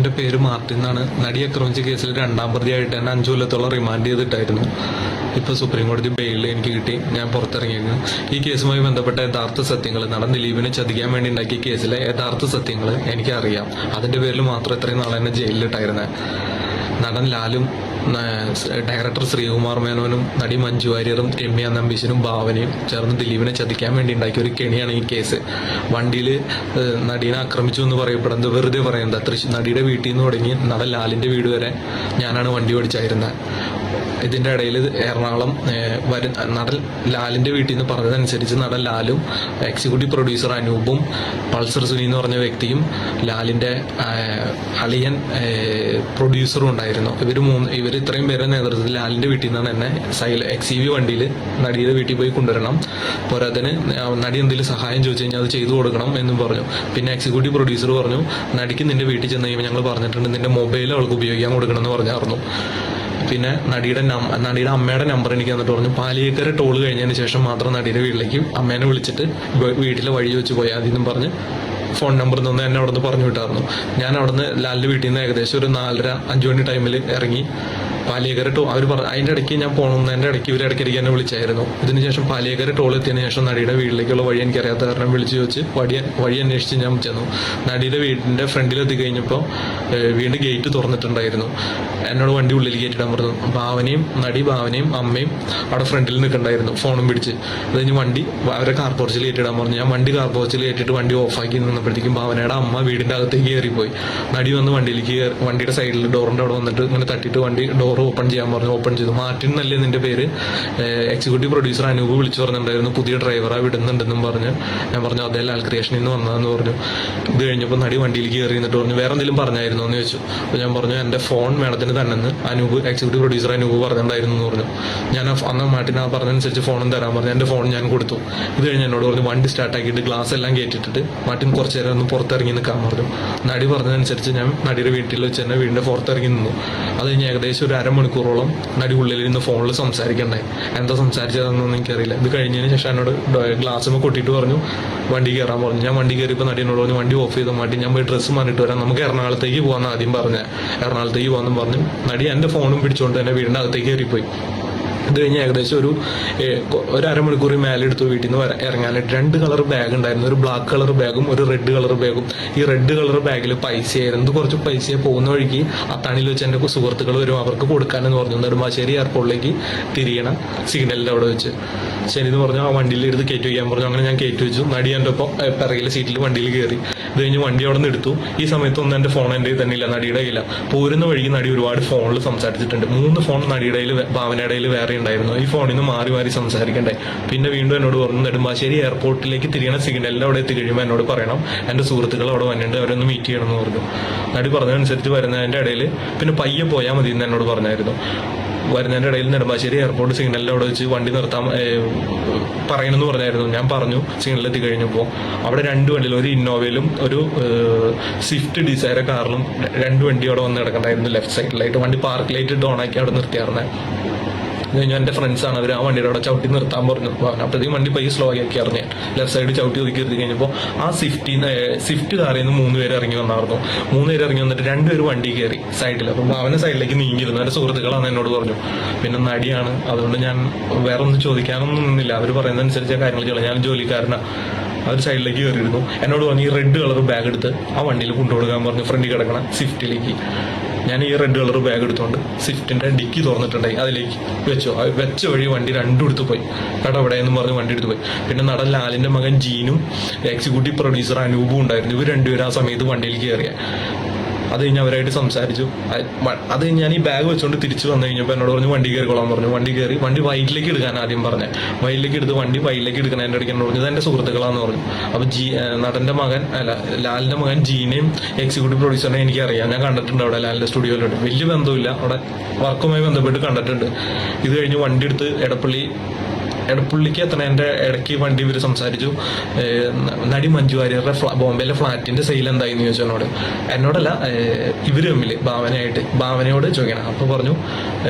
എൻ്റെ പേര് മാർട്ടിൻ എന്നാണ്. നടി ആക്രമിച്ച കേസിൽ 2ാം പ്രതിയായിട്ട് എന്നെ 5 കൊല്ലത്തോളം റിമാൻഡ് ചെയ്തിട്ടായിരുന്നു. ഇപ്പോൾ സുപ്രീം കോടതി ബെയിലിൽ എനിക്ക് കിട്ടി. ഞാൻ പുറത്തിറങ്ങിയിരുന്നു. ഈ കേസുമായി ബന്ധപ്പെട്ട യഥാർത്ഥ സത്യങ്ങൾ, നടൻ ദിലീപിനെ ചതിക്കാൻ വേണ്ടി ഉണ്ടാക്കിയ കേസിലെ യഥാർത്ഥ സത്യങ്ങൾ എനിക്കറിയാം. അതിൻ്റെ പേരിൽ മാത്രം ഇത്രയും നാളെ എന്നെ ജയിലിലിട്ടായിരുന്നേ. നടൻ ലാലും ഡയറക്ടർ ശ്രീകുമാർ മേനോനും നടി മഞ്ജു വാര്യറും രമ്യ നമ്പീശനും ഭാവനയും ചേർന്ന് ദിലീപിനെ ചതിക്കാൻ വേണ്ടി ഉണ്ടാക്കിയ ഒരു കെണിയാണ് ഈ കേസ്. വണ്ടിയിൽ നടീനെ ആക്രമിച്ചു എന്ന് പറയപ്പെടുന്നത് വെറുതെ പറയുന്നത്. നടിയുടെ വീട്ടിൽ നിന്ന് തുടങ്ങി നടൻ ലാലിൻ്റെ വീട് വരെ ഞാനാണ് വണ്ടി ഓടിച്ചായിരുന്നത്. ഇതിൻ്റെ ഇടയിൽ എറണാകുളം നടൻ ലാലിൻ്റെ വീട്ടിൽ നിന്ന് പറഞ്ഞതനുസരിച്ച് നടൻ ലാലും എക്സിക്യൂട്ടീവ് പ്രൊഡ്യൂസർ അനൂപും പൾസർ സുനി എന്ന് പറഞ്ഞ വ്യക്തിയും ലാലിൻ്റെ അളിയൻ പ്രൊഡ്യൂസറും ഉണ്ടായിരുന്നു. ഇവർ ഇത്രയും പേരുടെ നേതൃത്വത്തിൽ ലാലിൻ്റെ വീട്ടിൽ നിന്നാണ് എന്നെ XEV വണ്ടിയിൽ നടിയുടെ വീട്ടിൽ പോയി കൊണ്ടുവരണം. പോരാത്തതിന് നടി എന്തെങ്കിലും സഹായം ചോദിച്ചു കഴിഞ്ഞാൽ അത് ചെയ്തു കൊടുക്കണം എന്നും പറഞ്ഞു. പിന്നെ എക്സിക്യൂട്ടീവ് പ്രൊഡ്യൂസർ പറഞ്ഞു, നടിക്ക് നിന്റെ വീട്ടിൽ ചെന്ന് കഴിയുമ്പോൾ ഞങ്ങൾ പറഞ്ഞിട്ടുണ്ട് നിന്റെ മൊബൈൽ അവൾക്ക് ഉപയോഗിക്കാൻ കൊടുക്കണം എന്ന് പറഞ്ഞായിരുന്നു. പിന്നെ നടിയുടെ അമ്മയുടെ നമ്പർ എനിക്ക് തന്നിട്ട് പറഞ്ഞു, പാലിയേക്കര ടോൾ കഴിഞ്ഞതിന് ശേഷം മാത്രം നടിയുടെ വീട്ടിലേക്ക് അമ്മേനെ വിളിച്ചിട്ട് വീട്ടിലെ വഴി വെച്ച് പോയാൽ മതി എന്നും പറഞ്ഞ് ഫോൺ നമ്പർ തന്നെ എന്നെ അവിടെ നിന്ന് പറഞ്ഞു വിട്ടായിരുന്നു. ഞാൻ അവിടെ നിന്ന് ലാലിൻ്റെ വീട്ടിൽ നിന്ന് ഏകദേശം ഒരു 4:30-5 മണി ടൈമിൽ ഇറങ്ങി പാലിയേക്കര അവർ അതിൻ്റെ ഇടയ്ക്ക് ഞാൻ പോകണമെന്നതിൻ്റെ ഇടയ്ക്ക് ഇവർ ഇടയ്ക്കിടയ്ക്ക് എന്നെ വിളിച്ചായിരുന്നു. ഇതിനുശേഷം പാലിയേക്കര ടോൾ എത്തിയതിനു ശേഷം നടിയുടെ വീട്ടിലേക്കുള്ള വഴി എനിക്കറിയാത്ത കാരണം വിളിച്ചു ചോദിച്ച് വഴി അന്വേഷിച്ച് ഞാൻ ചെന്നു. നടിയുടെ വീടിൻ്റെ ഫ്രണ്ടിലെത്തി കഴിഞ്ഞപ്പോൾ വീണ്ടും ഗേറ്റ് തുറന്നിട്ടുണ്ടായിരുന്നു. എന്നോട് വണ്ടി ഉള്ളിൽ കയറ്റിടാൻ പറഞ്ഞു. ഭാവനയും അമ്മയും അവിടെ ഫ്രണ്ടിൽ നിൽക്കണ്ടായിരുന്നു ഫോണും പിടിച്ച്. അത് കഴിഞ്ഞ് വണ്ടി അവരെ കാർ പോർച്ചിൽ കയറ്റിടാൻ പറഞ്ഞു. ഞാൻ വണ്ടി കാർ പോർച്ചിൽ കയറ്റിയിട്ട് വണ്ടി ഓഫാക്കി നിന്നപ്പോഴത്തേക്കും ഭാവനയുടെ അമ്മ വീടിൻ്റെ അകത്തേക്ക് കയറിപ്പോയി. നടി വന്ന് വണ്ടിയുടെ സൈഡിൽ ഡോറിൻ്റെ അവിടെ വന്നിട്ട് ഇങ്ങനെ തട്ടിയിട്ട് വണ്ടി ഡോർ ഓപ്പൺ ചെയ്യാൻ പറഞ്ഞു. ഓപ്പൺ ചെയ്തു. മാർട്ടിൻ എന്നല്ലേ നിന്റെ പേര്? എക്സിക്യൂട്ടീവ് പ്രൊഡ്യൂസർ അനൂപ് വിളിച്ചു പറഞ്ഞിട്ടുണ്ടായിരുന്നു, പുതിയ ഡ്രൈവറാ വിടുന്നുണ്ടെന്നും പറഞ്ഞ്. ഞാൻ പറഞ്ഞു അതേ ലാൽ ക്രിയേഷനിൽ നിന്ന് വന്നതെന്ന് പറഞ്ഞു. ഇത് കഴിഞ്ഞപ്പോൾ നടി വണ്ടിയിലേക്ക് കയറി എന്നിട്ട് പറഞ്ഞു, വേറെ എന്തെങ്കിലും പറഞ്ഞായിരുന്നോ എന്ന് ചോദിച്ചു. അപ്പോൾ ഞാൻ പറഞ്ഞു എൻ്റെ ഫോൺ മേഡത്തിന് തന്നെ അനൂപ് എക്സിക്യൂട്ടീവ് പ്രൊഡ്യൂസർ അനൂപ് പറഞ്ഞിട്ടുണ്ടായിരുന്നു എന്ന് പറഞ്ഞു. ഞാൻ അന്ന് മാർട്ടിൻ പറഞ്ഞതനുസരിച്ച് ഫോണും തരാൻ പറഞ്ഞു. എൻ്റെ ഫോൺ ഞാൻ കൊടുത്തു. ഇത് കഴിഞ്ഞ് എന്നോട് പറഞ്ഞു വണ്ടി സ്റ്റാർട്ടാക്കിയിട്ട് ഗ്ലാസ് എല്ലാം കയറ്റിട്ടിട്ട് മാർട്ടിൻ കുറച്ച് നേരം ഒന്ന് പുറത്തിറങ്ങി നിൽക്കാൻ പറഞ്ഞു. നടി പറഞ്ഞതനുസരിച്ച് ഞാൻ നടിയുടെ വീട്ടിൽ വെച്ച് തന്നെ വീടിൻ്റെ പുറത്തിറങ്ങി നിന്നു. അത് കഴിഞ്ഞ് ഏകദേശം ഒരു അരമണിക്കൂറോളം നടി ഉള്ളിൽ നിന്ന് ഫോണിൽ സംസാരിക്കണ്ടായി. എന്താ സംസാരിച്ചതെന്നൊന്നും എനിക്കറിയില്ല. ഇത് കഴിഞ്ഞതിന് ശേഷം എന്നോട് ഗ്ലാസ്സുമ്മ കൊട്ടിയിട്ട് പറഞ്ഞു വണ്ടി കയറാൻ പറഞ്ഞു. ഞാൻ വണ്ടി കയറിയപ്പോൾ നടി എന്നോട് പറഞ്ഞു വണ്ടി ഓഫ് ചെയ്ത് മാറ്റി ഞാൻ പോയി ഡ്രസ്സ് മാറിയിട്ട് വരാം, നമുക്ക് എറണാകുളത്തേക്ക് പോകാമെന്ന് ആദ്യം പറഞ്ഞത്. എറണാകുളത്തേക്ക് പോകാമെന്നും പറഞ്ഞു. നടി എൻ്റെ ഫോണും പിടിച്ചുകൊണ്ട് തന്നെ വീടിൻ്റെ അകത്തേക്ക് കയറിപ്പോയി. ഇത് കഴിഞ്ഞ് ഏകദേശം ഒരു അരമണിക്കൂർ മേലെ എടുത്തു വീട്ടിൽ നിന്ന് ഇറങ്ങാനായിട്ട്. 2 കളർ ബാഗ് ഉണ്ടായിരുന്നു, ഒരു ബ്ലാക്ക് കളർ ബാഗും ഒരു റെഡ് കളർ ബാഗും. ഈ റെഡ് കളർ ബാഗിൽ പൈസയായിരുന്നു. കുറച്ച് പൈസയെ പോകുന്ന വഴിക്ക് അത്താണിയിൽ വെച്ച് എൻ്റെ സുഹൃത്തുക്കൾ വരും, അവർക്ക് കൊടുക്കാനെന്ന് പറഞ്ഞു. നെടുമ്പാശ്ശേരി എയർപോർട്ടിലേക്ക് തിരിയണം സിഗ്നലിൻ്റെ അവിടെ വെച്ച്. ശരി എന്ന് പറഞ്ഞു. ആ വണ്ടിയിൽ എടുത്ത് കയറ്റി വയ്ക്കാൻ പറഞ്ഞു. അങ്ങനെ ഞാൻ കയറ്റി വെച്ചു. നടി എൻ്റെ ഒപ്പം പിറകിലെ സീറ്റിൽ വണ്ടിയിൽ കയറി. ഇത് കഴിഞ്ഞ് വണ്ടി അവിടെ നിന്ന് എടുത്തു. ഈ സമയത്തൊന്നും എൻ്റെ ഫോൺ എൻ്റെ തന്നെ ഇല്ല, നടിയുടെ കയ്യില്ല. പോരുന്ന വഴിക്ക് നടി ഒരുപാട് ഫോണിൽ സംസാരിച്ചിട്ടുണ്ട്. 3 ഫോൺ നടിയുടെ കയ്യിൽ ഭാവനയുടെ കയ്യിൽ വേറെ ഉണ്ടായിരുന്നു. ഈ ഫോണിൽ നിന്ന് മാറി സംസാരിക്കണ്ടേ. പിന്നെ വീണ്ടും എന്നോട് പറഞ്ഞു നെടുമ്പാശ്ശേരി എയർപോർട്ടിലേക്ക് തിരിയണ സിഗ്നലിൽ അവിടെ എത്തി കഴിയുമ്പോൾ എന്നോട് പറയണം എൻ്റെ സുഹൃത്തുക്കൾ അവിടെ വന്നിട്ടുണ്ട്, അവരൊന്ന് മീറ്റ് ചെയ്യണമെന്ന് പറഞ്ഞു. നടി പറഞ്ഞതനുസരിച്ച് വരുന്നതിൻ്റെ ഇടയിൽ പിന്നെ പയ്യെ പോയാൽ മതി എന്ന് എന്നോട് പറഞ്ഞായിരുന്നു. വരുന്നതിൻ്റെ ഇടയിൽ നെടുമ്പാശ്ശേരി എയർപോർട്ട് സിഗ്നലിൽ അവിടെ വെച്ച് വണ്ടി നിർത്താൻ പറയണമെന്ന് പറഞ്ഞായിരുന്നു. ഞാൻ പറഞ്ഞു സിഗ്നലിൽ എത്തി കഴിഞ്ഞപ്പോൾ അവിടെ 2 വണ്ടിയിൽ, ഒരു ഇന്നോവയിലും ഒരു സ്വിഫ്റ്റ് ഡിസയർ കാറിലും 2 വണ്ടി അവിടെ വന്ന് കിടക്കണ്ടായിരുന്നു ലെഫ്റ്റ് സൈഡിലായിട്ട്. വണ്ടി പാർക്ക് ലൈറ്റ് ഇട്ട് ഓണാക്കി അവിടെ നിർത്തിയായിരുന്നേ. കഴിഞ്ഞാൽ എൻ്റെ ഫ്രണ്ട്സാണ്, അവർ ആ വണ്ടിയുടെ അവിടെ ചവിട്ടി നിർത്താൻ പറഞ്ഞു. അപ്പോഴത്തേക്കും വണ്ടി പയ്യെ സ്ലോ ആക്കി അറിഞ്ഞു. ലെഫ്റ്റ് സൈഡ് ചവിട്ടി ഒതുക്കി നിർത്തി കഴിഞ്ഞപ്പോൾ ആ സ്വിഫ്റ്റ് കാറിൽ നിന്ന് 3 പേര് ഇറങ്ങി വന്നായിരുന്നു. 3 പേര് ഇറങ്ങി വന്നിട്ട് 2 പേര് വണ്ടി കയറി സൈഡിൽ. അപ്പം അവനെ സൈഡിലേക്ക് നീങ്ങിയിരുന്നു. എൻ്റെ സുഹൃത്തുക്കളാണ് എന്നോട് പറഞ്ഞു. പിന്നെ നടിയാണ്, അതുകൊണ്ട് ഞാൻ വേറെ ഒന്നും ചോദിക്കാനൊന്നും നിന്നില്ല. അവർ പറയുന്നതനുസരിച്ച് കാര്യങ്ങൾ ചെയ്യണം. ഞാൻ ജോലിക്കാരനാണ്. അവർ സൈഡിലേക്ക് കയറിയിരുന്നു. എന്നോട് പറഞ്ഞു ഈ റെഡ് കളർ ബാഗ് എടുത്ത് ആ വണ്ടിയിൽ കൊണ്ടുകൊടുക്കാൻ പറഞ്ഞു, ഫ്രണ്ടിൽ കിടക്കണം സ്വിഫ്റ്റിലേക്ക്. ഞാൻ ഈ റെഡ് കളർ ബാഗ് എടുത്തുകൊണ്ട് സ്വിഫ്റ്റിൻ്റെ ഡിക്കി തുറന്നിട്ടുണ്ടായി, അതിലേക്ക് വെച്ച വഴി വണ്ടി 2 എടുത്ത് പോയി. എവിടെയെന്ന് പറഞ്ഞ് വണ്ടി എടുത്ത് പോയി. പിന്നെ നടൻ ലാലിൻ്റെ മകൻ ജീനും എക്സിക്യൂട്ടീവ് പ്രൊഡ്യൂസർ അനൂപും ഉണ്ടായിരുന്നു. ഇവർ 2 പേരും ആ സമയത്ത് വണ്ടിയിൽ കയറിയ. അത് കഴിഞ്ഞ് അവരായിട്ട് സംസാരിച്ചു. അത് ഞാൻ ഈ ബാഗ് വെച്ചുകൊണ്ട് തിരിച്ചു വന്നു കഴിഞ്ഞപ്പോൾ എന്നോട് പറഞ്ഞു വണ്ടി കയറിക്കൊള്ളാൻ പറഞ്ഞു. വണ്ടി കയറി. വണ്ടി വൈറ്റിലേക്ക് എടുക്കാൻ ആദ്യം പറഞ്ഞത്. വൈറ്റിലേക്ക് എടുത്ത് വണ്ടി വൈറ്റിലേക്ക് എടുക്കണതിൻ്റെ ഇടയ്ക്ക് എന്നോട് പറഞ്ഞു എൻ്റെ സുഹൃത്തുക്കളാന്ന് പറഞ്ഞു. അപ്പോൾ ലാലിൻ്റെ മകൻ ജീനെയും എക്സിക്യൂട്ടീവ് പ്രൊഡ്യൂസറിനെ എനിക്കറിയാം, ഞാൻ കണ്ടിട്ടുണ്ട് അവിടെ ലാലിൻ്റെ സ്റ്റുഡിയോയിലോട്ട്. വലിയ ബന്ധമില്ല, അവിടെ വർക്കുമായി ബന്ധപ്പെട്ട് കണ്ടിട്ടുണ്ട്. ഇത് കഴിഞ്ഞ് വണ്ടി എടുത്ത് എടപ്പള്ളിക്ക് എത്തണ എൻ്റെ ഇടയ്ക്ക് വണ്ടി ഇവർ സംസാരിച്ചു. നടി മഞ്ജു വാര്യരുടെ ബോംബെയിലെ ഫ്ലാറ്റിന്റെ സെയിൽ എന്തായിന്ന് ചോദിച്ചു എന്നോടല്ല ഇവര് തമ്മിൽ ഭാവനയോട് ചോദിക്കണം. അപ്പോൾ പറഞ്ഞു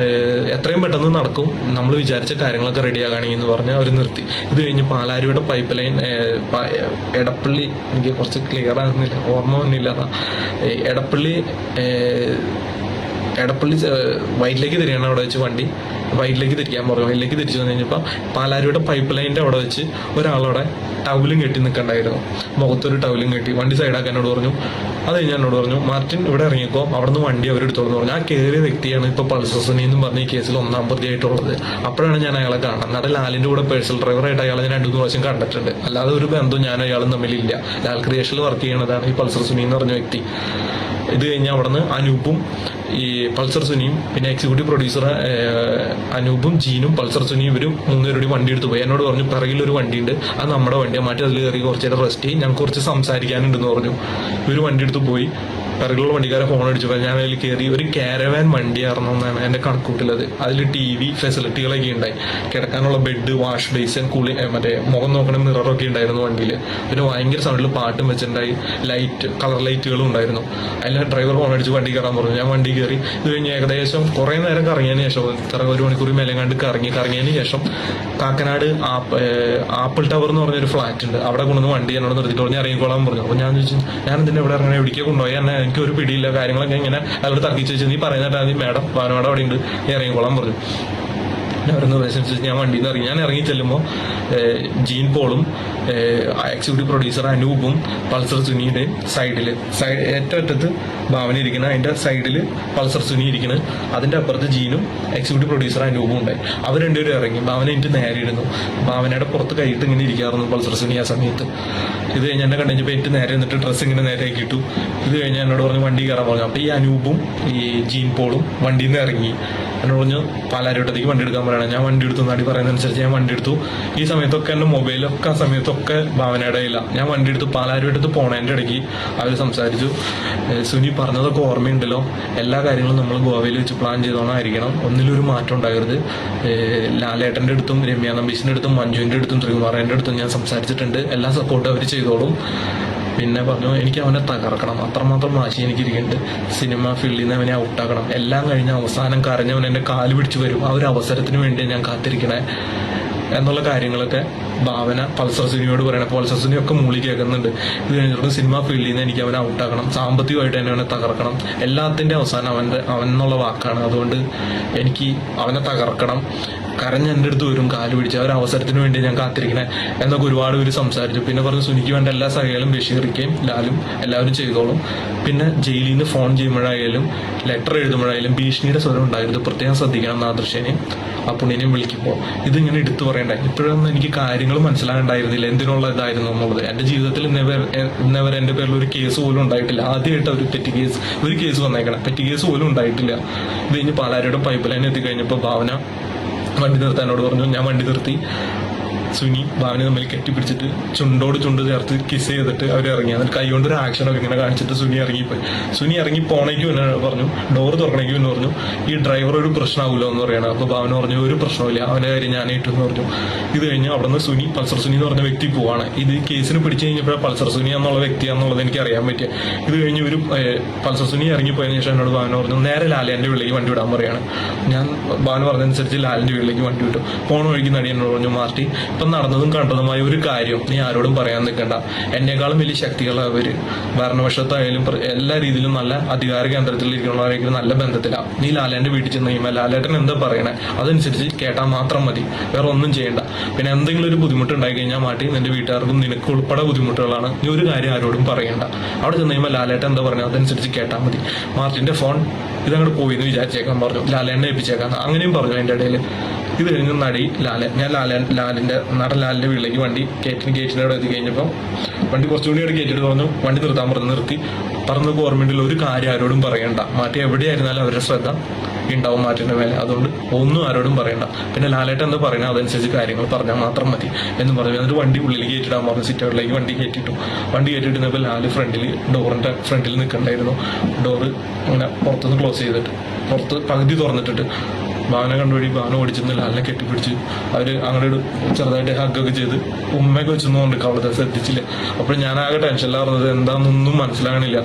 എത്രയും പെട്ടെന്ന് നടക്കും, നമ്മൾ വിചാരിച്ച കാര്യങ്ങളൊക്കെ റെഡിയാകാണെങ്കിൽ എന്ന് പറഞ്ഞ് അവർ നിർത്തി. ഇത് കഴിഞ്ഞ് പാലാരിയുടെ പൈപ്പ് ലൈൻ എടപ്പള്ളി, എനിക്ക് കുറച്ച് ക്ലിയർ ആകുന്നില്ല, ഓർമ്മ വന്നില്ല. എടപ്പള്ളി വൈറ്റിലേക്ക് തിരിയണം. അവിടെ വെച്ച് വണ്ടി വൈറ്റിലേക്ക് തിരിക്കാൻ പറഞ്ഞു. വൈറ്റിലേക്ക് തിരിച്ചു വന്നു കഴിഞ്ഞപ്പോൾ പാലാരിയുടെ പൈപ്പ് ലൈനിന്റെ അവിടെ വെച്ച് ഒരാളവിടെ ടൗലും കെട്ടി നിൽക്കണ്ടായിരുന്നു. മുഖത്തൊരു ടൗലും കെട്ടി വണ്ടി സൈഡാക്കാനോട് പറഞ്ഞു. അത് കഴിഞ്ഞ് എന്നോട് പറഞ്ഞു, മാർട്ടിൻ ഇവിടെ ഇറങ്ങിക്കോ, അവിടെ നിന്ന് വണ്ടി അവരെടുത്തോളെന്ന് പറഞ്ഞു. ആ കയറിയ വ്യക്തിയാണ് ഇപ്പോൾ പൾസർ സുനി എന്ന് പറഞ്ഞ ഈ കേസിൽ 1-ാം പ്രതിയായിട്ടുള്ളത്. അപ്പോഴാണ് ഞാൻ അയാളെ കാണുന്നത്. നടൻ ലാലിന്റെ കൂടെ പേഴ്സണൽ ഡ്രൈവറായിട്ട് അയാളെ ഞാൻ 2-3 പ്രാവശ്യം കണ്ടിട്ടുണ്ട്. അല്ലാതെ ഒരു ബന്ധവും ഞാൻ അയാളും തമ്മിലില്ല. ലാൽ ക്രിയേഷനിൽ വർക്ക് ചെയ്യണതാണ് ഈ പൾസർ സുനി എന്ന് പറഞ്ഞ വ്യക്തി. ഇത് കഴിഞ്ഞ് അവിടെ നിന്ന് അനൂപും ഈ പൾസർ സുനിയും പിന്നെ എക്സിക്യൂട്ടീവ് പ്രൊഡ്യൂസർ അനൂപും ജീനും പൾസർ സുനിയും ഇവരും 3 പേരോട് വണ്ടി എടുത്ത് പോയി. എന്നോട് പറഞ്ഞു പിറകിലൊരു വണ്ടിയുണ്ട്, അത് നമ്മുടെ വണ്ടിയാണ്, മാറ്റി അതിൽ കയറി കുറച്ച് നേരം റെസ്റ്റ് ചെയ്യും, ഞങ്ങൾക്ക് കുറച്ച് സംസാരിക്കാനുണ്ടെന്ന് പറഞ്ഞു. ഇവർ വണ്ടി എടുത്ത് പോയി. പിറകിലുള്ള വണ്ടിക്കാരെ ഫോൺ അടിച്ചപ്പോൾ ഞാൻ അതിൽ കയറി. ഒരു കാരവാൻ വണ്ടിയായിരുന്നെന്നാണ് എൻ്റെ കണക്കൂട്ടിലത്. അതിൽ TV ഫെസിലിറ്റികളൊക്കെ ഉണ്ടായി, കിടക്കാനുള്ള ബെഡ്, വാഷ് ബേസിൻ, മറ്റേ മുഖം നോക്കണ മിററൊക്കെ ഉണ്ടായിരുന്നു വണ്ടിയിൽ. പിന്നെ ഭയങ്കര സൗണ്ടിൽ പാട്ടും വെച്ചിട്ടുണ്ടായി, കളർ ലൈറ്റുകളും ഉണ്ടായിരുന്നു. അതിൽ ഡ്രൈവർ ഫോൺ അടിച്ച് വണ്ടി കയറാൻ പറഞ്ഞു. ഞാൻ വണ്ടി കയറി. ഇത് കഴിഞ്ഞ് ഏകദേശം കുറേ നേരം കറങ്ങിയതിന് ശേഷം, ഇത്ര 1 മണിക്കൂർ മേലെ കണ്ട് കറങ്ങിയതിന് ശേഷം കാക്കനാട് ആപ്പിൾ ടവർ എന്ന് പറഞ്ഞൊരു ഫ്ലാറ്റ് ഉണ്ട്, അവിടെ കൊണ്ടുവന്ന് വണ്ടി എന്നോട് നിർത്തിയിട്ട് പറഞ്ഞ് ഇറങ്ങിക്കോളാൻ പറഞ്ഞു. അപ്പോൾ ഞാൻ ചോദിച്ചു, ഞാൻ എന്തിനാ ഇവിടെ ഇറങ്ങണേ, എവിടേക്ക് കൊണ്ടുപോയി എന്നെ, എനിക്കൊരു പിടിയില്ല, കാര്യങ്ങളൊക്കെ ഇങ്ങനെ അവരോട് തർക്കിച്ച് വെച്ച്, നീ പറയുന്നിട്ട് മാഡം ഭാനുമാടം അവിടെ ഉണ്ട്, നീ ഇറങ്ങിക്കോളാൻ പറഞ്ഞു. ഞാൻ വരുന്ന പ്രദേശം ഞാൻ വണ്ടിയിൽ നിന്ന് ഇറങ്ങി. ഞാൻ ഇറങ്ങി ചെല്ലുമ്പോൾ ജീൻ പോളും എക്സിക്യൂട്ടീവ് പ്രൊഡ്യൂസർ അനൂപും പൾസർ സുനിയുടെ ഏറ്റവും അറ്റത്ത് ഭാവന ഇരിക്കുന്നത്, അതിന്റെ സൈഡിൽ പൾസർ സുനി ഇരിക്കുന്നത്, അതിന്റെ അപ്പുറത്ത് ജീനും എക്സിക്യൂട്ടീവ് പ്രൊഡ്യൂസർ അനൂപും ഉണ്ടായി. അവർ രണ്ടുപേരും ഇറങ്ങി. ഭാവന എനിക്ക് നേരെ ഇരുന്നു. ഭാവനയുടെ പുറത്ത് കൈയിട്ട് ഇങ്ങനെ ഇരിക്കാറുണ്ട് പൾസർ സുനി ആ സമയത്ത്. ഇത് കഴിഞ്ഞ് എന്നെ കണ്ടുകഴിഞ്ഞപ്പോൾ എനിക്ക് നേരെ എന്നിട്ട് ഡ്രസ്സ് ഇങ്ങനെ നേരെ ആക്കിയിട്ടു. ഇത് കഴിഞ്ഞ് എന്നോട് പറഞ്ഞു വണ്ടി കയറാൻ പറഞ്ഞു. അപ്പോൾ ഈ അനൂപും ഈ ജീൻ പോളും വണ്ടിയിൽ നിന്ന് ഇറങ്ങി. എന്നോട് പറഞ്ഞു പാലാരിവട്ടത്തേക്ക് വണ്ടി എടുക്കാൻ പറയണം. ഞാൻ വണ്ടി എടുത്തു, നടി പറയുന്നതനുസരിച്ച് ഞാൻ വണ്ടി എടുത്തു. ഈ സമയത്തൊക്കെ എൻ്റെ മൊബൈലൊക്കെ ആ സമയത്തൊക്കെ ഭാവനയുടെ ഇല്ല. ഞാൻ വണ്ടി എടുത്തു. പാലാരിവട്ടത്ത് പോണതിൻ്റെ ഇടയ്ക്ക് അവർ സംസാരിച്ചു, സുനി പറഞ്ഞതൊക്കെ ഓർമ്മയുണ്ടല്ലോ, എല്ലാ കാര്യങ്ങളും നമ്മൾ ഗോവയിൽ വെച്ച് പ്ലാൻ ചെയ്തോണായിരിക്കണം, ഒന്നിലൊരു മാറ്റം ഉണ്ടാകരുത്. ലാലേട്ടൻ്റെ അടുത്തും രമ്യ നമ്പീശിൻ്റെ അടുത്തും മഞ്ജുവിൻ്റെ അടുത്തും ശ്രീകുമാറിൻ്റെ അടുത്തും ഞാൻ സംസാരിച്ചിട്ടുണ്ട്, എല്ലാ സപ്പോർട്ടും അവർ ചെയ്തോളും. പിന്നെ പറഞ്ഞു എനിക്ക് അവനെ തകർക്കണം, അത്രമാത്രം വാശി എനിക്കിരിക്കുന്നുണ്ട്, സിനിമ ഫീൽഡിൽ നിന്ന് അവനെ ഔട്ടാക്കണം. എല്ലാം കഴിഞ്ഞ അവസാനം കരഞ്ഞവൻ എൻ്റെ കാല് പിടിച്ച് വരും, ആ ഒരു അവസരത്തിന് വേണ്ടി ഞാൻ കാത്തിരിക്കണേ എന്നുള്ള കാര്യങ്ങളൊക്കെ ഭാവന പൾസർ സുനിയോട് പറയണം. പൾസർ സുനിയൊക്കെ മൂളി കേൾക്കുന്നുണ്ട്. ഇത് കഴിഞ്ഞിട്ട് സിനിമ ഫീൽഡിൽ നിന്ന് എനിക്ക് അവനെ ഔട്ടാക്കണം, സാമ്പത്തികമായിട്ട് തന്നെ അവനെ തകർക്കണം, എല്ലാത്തിൻ്റെ അവസാനം അവൻ എന്നുള്ള വാക്കാണ്. അതുകൊണ്ട് എനിക്ക് അവനെ തകർക്കണം, കരഞ്ഞ് എൻ്റെ അടുത്ത് വരും, കാല് പിടിച്ച്, ആ ഒരു അവസരത്തിന് വേണ്ടി ഞാൻ കാത്തിരിക്കണേ എന്നൊക്കെ ഒരുപാട് പേര് സംസാരിച്ചു. പിന്നെ പറഞ്ഞു സുനിക്ക് വേണ്ട എല്ലാ സഹായങ്ങളും ബഷീറിക്കയും ലാലും എല്ലാവരും ചെയ്തോളും. പിന്നെ ജയിലിൽ നിന്ന് ഫോൺ ചെയ്യുമ്പോഴായാലും ലെറ്റർ എഴുതുമ്പോഴായാലും ഭീഷണിയുടെ സ്വരം ഉണ്ടായിരുന്നു, പ്രത്യേകം ശ്രദ്ധിക്കണം നാദൃശ്യനെയും ആ പുണ്യനെയും വിളിക്കുമ്പോൾ. ഇതിങ്ങനെ എടുത്തു പറയണ്ടേ. ഇപ്പോഴൊന്നും എനിക്ക് കാര്യങ്ങൾ മനസ്സിലാകണ്ടായിരുന്നില്ല എന്തിനുള്ള ഇതായിരുന്നു എന്നുള്ളത്. എൻ്റെ ജീവിതത്തിൽ ഇന്നവരെ എൻ്റെ പേരിൽ ഒരു കേസ് പോലും ഉണ്ടായിട്ടില്ല. ആദ്യമായിട്ട് ഒരു കേസ് വന്നേക്കണം, പെറ്റി കേസ് പോലും ഉണ്ടായിട്ടില്ല. ഇത് കഴിഞ്ഞ് പാലാരിയുടെ പൈപ്പ് ലൈൻ എത്തിക്കഴിഞ്ഞപ്പോൾ ഭാവന വണ്ടി നിർത്താനോട് പറഞ്ഞു. ഞാൻ വണ്ടി നിർത്തി. സുനി ഭാവന തമ്മിൽ കെട്ടിപ്പിടിച്ചിട്ട് ചുണ്ടോട് ചുണ്ട് ചേർത്ത് കിസ് ചെയ്തിട്ട് അവർ ഇറങ്ങി. എന്നിട്ട് കൈ കൊണ്ട് ഒരു ആക്ഷനൊക്കെ ഇങ്ങനെ കാണിച്ചിട്ട് സുനി ഇറങ്ങിപ്പോയി. സുനി ഇറങ്ങി പോണേക്കും എന്നെ പറഞ്ഞു, ഡോർ തുറക്കണേക്കും എന്ന് പറഞ്ഞു, ഈ ഡ്രൈവർ ഒരു പ്രശ്നമാവില്ല എന്ന് പറയണം. അപ്പോൾ ഭാവന പറഞ്ഞു ഒരു പ്രശ്നമില്ല, അവൻ്റെ കാര്യം ഞാൻ ഏറ്റെന്ന് പറഞ്ഞു. ഇത് കഴിഞ്ഞ് അവിടെ നിന്ന് സുനി, പൾസർ സുനി എന്ന് പറഞ്ഞ വ്യക്തി പോവാണ്. ഇത് കേസിന് പിടിച്ചു കഴിഞ്ഞപ്പോഴാണ് പൾസർ സുനി എന്നുള്ള വ്യക്തിയാണെന്നുള്ളത് എനിക്ക് അറിയാൻ പറ്റിയ. ഇത് കഴിഞ്ഞ് ഒരു പൾസർ സുനി ഇറങ്ങിപ്പോയതിനു ശേഷം എന്നോട് ഭാവന പറഞ്ഞു നേരെ ലാലിൻ്റെ വീട്ടിലേക്ക് വണ്ടി വിടാൻ പറയാണ്. ഞാൻ ഭാവന പറഞ്ഞതനുസരിച്ച് ലാലിൻ്റെ വീട്ടിലേക്ക് വണ്ടി വിട്ടു. പോണ വഴിക്ക് നടി എന്നോട് പറഞ്ഞു, മാർട്ടി ഇപ്പം നടന്നതും കണ്ടതുമായ ഒരു കാര്യം നീ ആരോടും പറയാൻ നിൽക്കണ്ട, എന്നെക്കാളും വലിയ ശക്തികളാണ് അവര്, ഭരണപക്ഷത്തായാലും എല്ലാ രീതിയിലും നല്ല അധികാര കേന്ദ്രത്തിലിരിക്കുന്നവരെങ്കിലും നല്ല ബന്ധത്തിലാണ്. നീ ലാലേന്റെ വീട്ടിൽ ചെന്ന് കഴിയുമ്പോൾ ലാലേട്ടൻ എന്താ പറയണേ അതനുസരിച്ച് കേട്ടാൽ മാത്രം മതി, വേറെ ഒന്നും ചെയ്യണ്ട. പിന്നെ എന്തെങ്കിലും ഒരു ബുദ്ധിമുട്ട് ഉണ്ടായി കഴിഞ്ഞാൽ മാറ്റി നിന്റെ വീട്ടുകാർക്കും നിനക്ക് ഉൾപ്പെടെ ബുദ്ധിമുട്ടുകളാണ്, നീ ഒരു കാര്യം ആരോടും പറയണ്ട. അവിടെ ചെന്ന് കഴിയുമ്പോൾ ലാലേട്ടൻ എന്താ പറയുന്നത് അതനുസരിച്ച് കേട്ടാൽ മതി. മാർട്ടിന്റെ ഫോൺ ഇതങ്ങോട്ട് പോയി എന്ന് വിചാരിച്ചേക്കാൻ പറഞ്ഞു, ലാലേട്ടനെ ഏൽപ്പിച്ചേക്കാം അങ്ങനെയും പറഞ്ഞു അതിൻ്റെ ഇടയിൽ. ഇത് കഴിഞ്ഞ് ഞാൻ ലാലിന്റെ വീട്ടിലേക്ക് വണ്ടി ഗേറ്റിൻ്റെ അവിടെ എത്തി കഴിഞ്ഞപ്പോൾ വണ്ടി കുറച്ചുകൂടി അവിടെ കയറ്റിട്ട് പറഞ്ഞു, വണ്ടി നിർത്താൻ നിർത്തി. പറഞ്ഞ ഗവൺമെന്റിൽ ഒരു കാര്യം ആരോടും പറയണ്ട, മാറ്റി എവിടെയായിരുന്നാലും അവരുടെ ശ്രദ്ധ ഉണ്ടാവും മാറ്റിന്റെ മേലെ, അതുകൊണ്ട് ഒന്നും ആരോടും പറയണ്ട. പിന്നെ ലാലേട്ടൻ എന്താ പറയുന്നത് അതനുസരിച്ച് കാര്യങ്ങൾ പറഞ്ഞാൽ മാത്രം മതി എന്ന് പറഞ്ഞു. എന്നിട്ട് വണ്ടി ഉള്ളിൽ കയറ്റിടാൻ പറഞ്ഞു, സിറ്റൗട്ടിലേക്ക് വണ്ടി കയറ്റിട്ടു. വണ്ടി കയറ്റിട്ടിരുന്നപ്പോൾ ലാല് ഡോറിന്റെ ഫ്രണ്ടിൽ നിൽക്കണ്ടായിരുന്നു. ഡോറ് ഇങ്ങനെ പുറത്തുനിന്ന് ക്ലോസ് ചെയ്തിട്ട് പുറത്ത് പകുതി തുറന്നിട്ടിട്ട് ഭാവന കണ്ടുപിടി ഭാവന ഓടിച്ചെന്ന് ലാലിനെ കെട്ടിപ്പിടിച്ച് അവർ അങ്ങോട്ട് ചെറുതായിട്ട് ഹഗ്ഗൊക്കെ ചെയ്ത് ഉമ്മയൊക്കെ വെച്ചെന്ന് കൊണ്ട് അവിടുത്തെ ശ്രദ്ധിച്ചില്ല. അപ്പോൾ ഞാനാകെ ടെൻഷനിലായിരുന്നത് എന്താണെന്നൊന്നും മനസ്സിലാകണില്ല.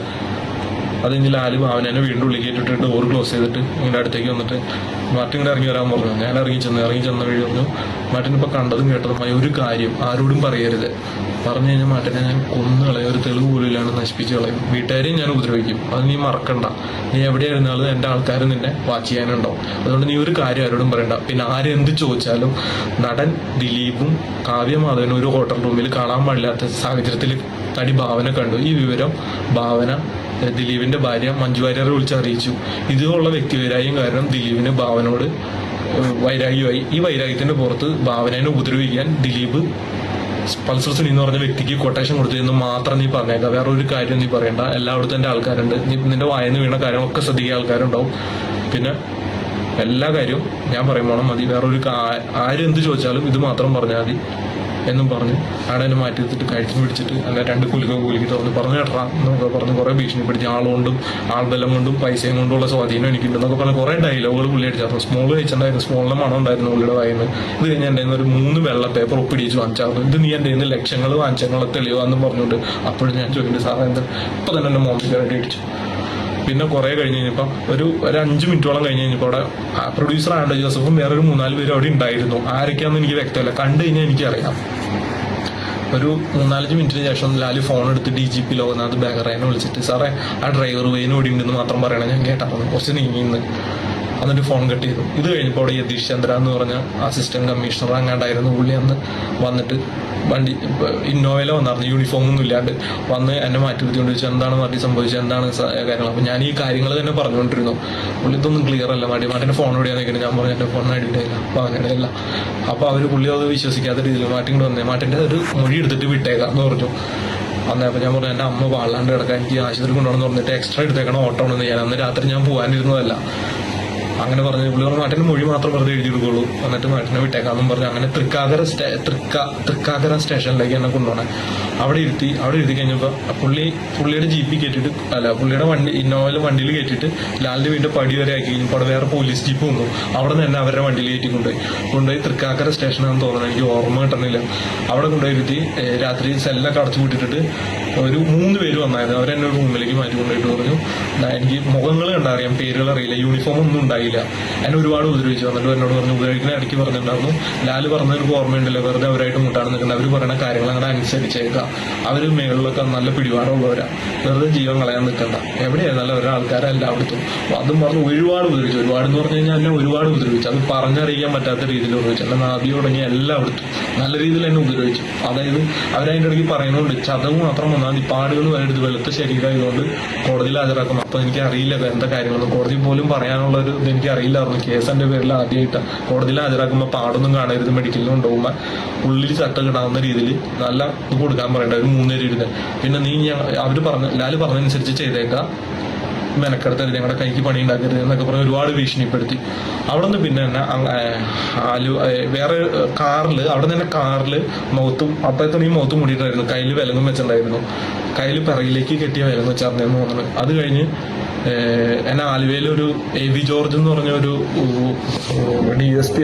അത് കഴിഞ്ഞ് ലാല് ഭാവനെ വീണ്ടും ഉള്ളിൽ കയറ്റിട്ട് ഡോർ ക്ലോസ് ചെയ്തിട്ട് ഇങ്ങനെ അടുത്തേക്ക് വന്നിട്ട് മാർട്ടിൻ ഇങ്ങനെ ഇറങ്ങി വരാൻ പറഞ്ഞു. ഞാൻ ഇറങ്ങി ചെന്ന വഴി പറഞ്ഞു, മാർട്ടിൻ ഇപ്പോൾ കണ്ടതും കേട്ടതുമായ ഒരു കാര്യം ആരോടും പറയരുത്. പറഞ്ഞു കഴിഞ്ഞാൽ മാർട്ടിനെ ഞാൻ കൊന്നു കളയും, ഒരു തെളിവ് പോലും ഇല്ലാണ്ട് നശിപ്പിച്ച് കളയും, വീട്ടുകാരെയും ഞാൻ ഉപദ്രവിക്കും. അത് നീ മറക്കണ്ട. നീ എവിടെയായിരുന്നാലും എൻ്റെ ആൾക്കാർ നിന്നെ വാച്ച് ചെയ്യാനുണ്ടാവും. അതുകൊണ്ട് നീ ഒരു കാര്യം ആരോടും പറയണ്ട. പിന്നെ ആരെന്ത് ചോദിച്ചാലും നടൻ ദിലീപും കാവ്യമാധവനും ഒരു ഹോട്ടൽ റൂമിൽ കാണാൻ പാടില്ലാത്ത സാഹചര്യത്തിൽ തടി ഭാവന കണ്ടു. ഈ വിവരം ഭാവന ദിലീപിന്റെ ഭാര്യ മഞ്ജു വാര്യരെ വിളിച്ചറിയിച്ചു. ഇതുള്ള വ്യക്തിവൈരാഗ്യം കാരണം ദിലീപിന് ഭാവനോട് വൈരാഗ്യമായി. ഈ വൈരാഗ്യത്തിന്റെ പുറത്ത് ഭാവനയെ ഉപദ്രവിക്കാൻ ദിലീപ് പൾസർ സുനി എന്ന് പറഞ്ഞ വ്യക്തിക്ക് കൊട്ടേഷൻ കൊടുത്തു എന്ന് മാത്രം നീ പറഞ്ഞേക്കാം. വേറെ ഒരു കാര്യം നീ പറയണ്ട. എല്ലായിടത്തും എൻ്റെ ആൾക്കാരുണ്ട്. നീ നിന്റെ വായന്ന് വീണ കാര്യങ്ങളൊക്കെ ശ്രദ്ധിക്കുക, ആൾക്കാരുണ്ടാവും. പിന്നെ എല്ലാ കാര്യവും ഞാൻ പറയുമ്പോൾ മതി. വേറൊരു ആരും എന്ത് ചോദിച്ചാലും ഇത് മാത്രം പറഞ്ഞാൽ മതി എന്നും പറഞ്ഞ് അവിടെ എന്നെ മാറ്റി വെച്ചിട്ട് കഴുത്തി പിടിച്ചിട്ട് അല്ല 2 കൂലിക്ക് തുറന്ന് പറഞ്ഞു കേട്ടാ എന്നൊക്കെ പറഞ്ഞ് കുറേ ഭീഷണിപ്പെടുത്തി. ആളുകൊണ്ടും ആൾബലം കൊണ്ടും പൈസയും കൊണ്ടുള്ള സ്വാധീനം എനിക്കുണ്ടെന്നൊക്കെ പറഞ്ഞ് കുറേ ഡയലോഗുകൾ പുള്ളി അടിച്ചായിരുന്നു. സ്മോൾ കഴിച്ചിട്ടുണ്ടായിരുന്നു. സ്മോളിന്റെ മണം ഉണ്ടായിരുന്നു പുള്ളിയുടെ വായിന്ന്. ഇത് കഴിഞ്ഞ് എൻ്റെ ഒരു 3 വെള്ള പേപ്പർ ഒപ്പിടിച്ച് വാങ്ങിച്ചായിരുന്നു. ഇത് നീ എൻ്റെ നിന്ന് ലക്ഷങ്ങൾ വാങ്ങിച്ചങ്ങളെ തെളിവാന്നും പറഞ്ഞുകൊണ്ട് അപ്പോഴും ഞാൻ ചോദിക്കുന്നത് സാറേ എന്താ ഇപ്പം തന്നെ എൻ്റെ മോമിക്കാരായിട്ട് ഇടിച്ചു. പിന്നെ കുറേ കഴിഞ്ഞ് കഴിഞ്ഞപ്പോൾ ഒരു 5 മിനിറ്റോളം കഴിഞ്ഞ് കഴിഞ്ഞപ്പോൾ അവിടെ പ്രൊഡ്യൂസർ ആൻഡോ ജോസഫും വേറൊരു 3-4 പേരും അവിടെ ഉണ്ടായിരുന്നു. ആരൊക്കെയാണെന്ന് എനിക്ക് വ്യക്തമല്ല. കണ്ടു കഴിഞ്ഞാൽ എനിക്കറിയാം. ഒരു 3-4 മിനിറ്റിന് ശേഷം ലാലി ഫോൺ എടുത്ത് DGP ലോകനാഥ് ബെഹ്റയെ വിളിച്ചിട്ട് സാറേ ആ ഡ്രൈവർ വേനും ഓടി ഉണ്ടെന്ന് മാത്രം പറയണേ, ഞാൻ കേട്ടായിരുന്നു കുറച്ച് നീങ്ങിന്ന്. എന്നിട്ട് ഫോൺ കട്ട് ചെയ്തു. ഇത് കഴിഞ്ഞപ്പോൾ അവിടെ യതീഷ് ചന്ദ്ര എന്ന് പറഞ്ഞ അസിസ്റ്റന്റ് കമ്മീഷണർ അങ്ങാണ്ടായിരുന്നു. പുള്ളി അന്ന് വന്നിട്ട് വണ്ടി ഇന്നോവയിലെ വന്നായിരുന്നു, യൂണിഫോമൊന്നും ഇല്ലാണ്ട് വന്ന് എന്നെ മാറ്റി നിർത്തിക്കൊണ്ട് ചോദിച്ചു എന്താണ് മാറ്റി സംഭവിച്ചത്, എന്താണ് കാര്യങ്ങൾ. അപ്പോൾ ഞാൻ ഈ കാര്യങ്ങൾ തന്നെ പറഞ്ഞുകൊണ്ടിരുന്നു. പുള്ളി ഇതൊന്നും ക്ലിയർ അല്ല, മാറ്റിൻ്റെ ഫോൺ എവിടെയാന്ന് നിൽക്കുന്നത്. ഞാൻ പറഞ്ഞു എൻ്റെ ഫോൺ അടിയിട്ടില്ല, അപ്പോൾ അങ്ങനെ അല്ല. അപ്പോൾ അവർ പുള്ളി അത് വിശ്വസിക്കാത്ത രീതിയിൽ മാറ്റിക്കൊണ്ട് വന്നേ, മാറ്റിൻ്റെ ഒരു മൊഴി എടുത്തിട്ട് വിട്ടേക്കാം എന്ന് പറഞ്ഞു. അന്നേപ്പോൾ ഞാൻ പറഞ്ഞു എൻ്റെ അമ്മ വാളാണ്ട് കിടക്കാൻ എനിക്ക് ആശുപത്രി കൊണ്ടുപോകണമെന്ന് പറഞ്ഞിട്ട് എക്സ്ട്രാ എടുത്തേക്കണം ഓട്ടോ ഉണ്ടെന്ന്. ഞാൻ അന്ന് രാത്രി ഞാൻ പോകാനിരുന്നതല്ല. അങ്ങനെ പറഞ്ഞു പുള്ളി പറഞ്ഞു മാറ്റിന്റെ മൊഴി മാത്രം വെറുതെ എഴുതിയെടുക്കുള്ളൂ, എന്നിട്ട് മാറ്റിനെ വിട്ടേക്കാന്നും പറഞ്ഞു. അങ്ങനെ തൃക്കാക്കര സ്റ്റേഷനിലേക്ക് എന്നെ കൊണ്ടുപോകണേ. അവിടെ ഇരുത്തി കഴിഞ്ഞപ്പോൾ പുള്ളിയുടെ ജീപ്പിൽ കയറ്റിയിട്ട് പുള്ളിയുടെ ഇന്നോവയിൽ വണ്ടിയിൽ കയറ്റിയിട്ട് ലാലിന്റെ വീണ്ടും പടി വരെ ആക്കി കഴിഞ്ഞപ്പോൾ അവിടെ വേറെ പോലീസ് ജീപ്പ് വന്നു. അവിടെ നിന്ന് തന്നെ അവരുടെ വണ്ടിയിൽ കയറ്റി കൊണ്ടുപോയി തൃക്കാക്കര സ്റ്റേഷനാണെന്ന് തോന്നുന്നത്, എനിക്ക് ഓർമ്മ കിട്ടണില്ല. അവിടെ കൊണ്ടുപോയി ഇരുത്തി രാത്രി സെല്ലൊക്കെ അടച്ചു കൂട്ടിയിട്ടിട്ട് ഒരു 3 പേര് വന്നായിരുന്നു. അവരെന്നെ ഒരു റൂമിലേക്ക് മാറ്റി കൊണ്ടുപോയിട്ട് പറഞ്ഞു എനിക്ക് മുഖങ്ങൾ കണ്ടറിയാം, പേരുകൾ അറിയില്ല, യൂണിഫോം ഒന്നും ഉണ്ടായില്ല. എന്നെ ഒരുപാട് ഉപദ്രവിച്ചു. വന്നിട്ട് എന്നോട് പറഞ്ഞു ഉപദ്രവിക്കുന്ന ഇടയ്ക്ക് പറഞ്ഞിട്ടുണ്ടായിരുന്നു ലാല് പറഞ്ഞത് എനിക്ക് ഓർമ്മയുണ്ടല്ലോ, വെറുതെ അവരായിട്ട് മുട്ടാണ് നിൽക്കുന്നത്, അവർ പറയുന്ന കാര്യങ്ങൾ അങ്ങനെ അനുസരിച്ചേക്കാം, അവർ മേളിലൊക്കെ നല്ല പിടിപാടുള്ളവരാ, വെറുതെ ജീവൻ കളയാൻ നിൽക്കണ്ട, എവിടെയായിരുന്നാലും അവരുടെ ആൾക്കാരല്ല അവിടുത്തും. അതും പറഞ്ഞ് ഒരുപാട് ഉപദ്രവിച്ചു. ഒരുപാടെന്ന് പറഞ്ഞു കഴിഞ്ഞാൽ എന്നെ ഒരുപാട് ഉപദ്രവിച്ചു. അത് പറഞ്ഞറിയിക്കാൻ പറ്റാത്ത രീതിയിൽ ഉപദ്രവിച്ചു. എന്നെ നാഭി തുടങ്ങി എല്ലായിടത്തും നല്ല രീതിയിൽ എന്നെ ഉപദ്രവിച്ചു. അതായത് അവരതിൻ്റെ ഇടയ്ക്ക് പറയുന്നുണ്ട് ചതവ് മാത്രം വന്നാൽ മതി, പാടുകൾ വരെടുത്ത് വെളുത്ത ശരീരമായതുകൊണ്ട് കോടതിയിൽ ഹാജരാക്കും. അപ്പോൾ എനിക്ക് അറിയില്ല എന്താ കാര്യങ്ങളൊന്നും, കോടതി പോലും പറയാനുള്ള ഒരു ഇത് എനിക്ക് അറിയില്ലായിരുന്നു. കേസ് എൻ്റെ പേരിൽ ആദ്യമായിട്ട് കോടതിയിൽ ഹാജരാക്കുമ്പോൾ പാടൊന്നും കാണരുത്, മെഡിക്കലിന് കൊണ്ടുപോകുമ്പോൾ ഉള്ളിൽ ചട്ട കിടാവുന്ന രീതിയിൽ നല്ല ഇത് കൊടുക്കാൻ പറയണ്ട, ഒരു 3 പേര് ഇരുന്ന്. പിന്നെ അവർ ലാല് പറഞ്ഞതനുസരിച്ച് ചെയ്തേക്കാം, മെനക്കെടുത്തരുത്, ഞങ്ങളുടെ കൈക്ക് പണി ഉണ്ടാക്കരുത് എന്നൊക്കെ പറഞ്ഞ് ഒരുപാട് ഭീഷണിപ്പെടുത്തി. അവിടെ നിന്ന് പിന്നെ തന്നെ വേറെ കാറിൽ അവിടെ തന്നെ കാറിൽ മുഖത്തും അപ്പോഴത്തെ മുഖത്തും മൂടിയിട്ടായിരുന്നു, കയ്യിൽ വിലങ്ങും വെച്ചിട്ടുണ്ടായിരുന്നു. കയ്യിൽ പിറകിലേക്ക് കെട്ടിയ വിലങ്ങ് വെച്ചാർന്നെന്ന് തോന്നുന്നത്. അത് കഴിഞ്ഞ് എന്നെ ആലുവയിലൊരു AV ജോർജ് എന്ന് പറഞ്ഞ ഒരു DSP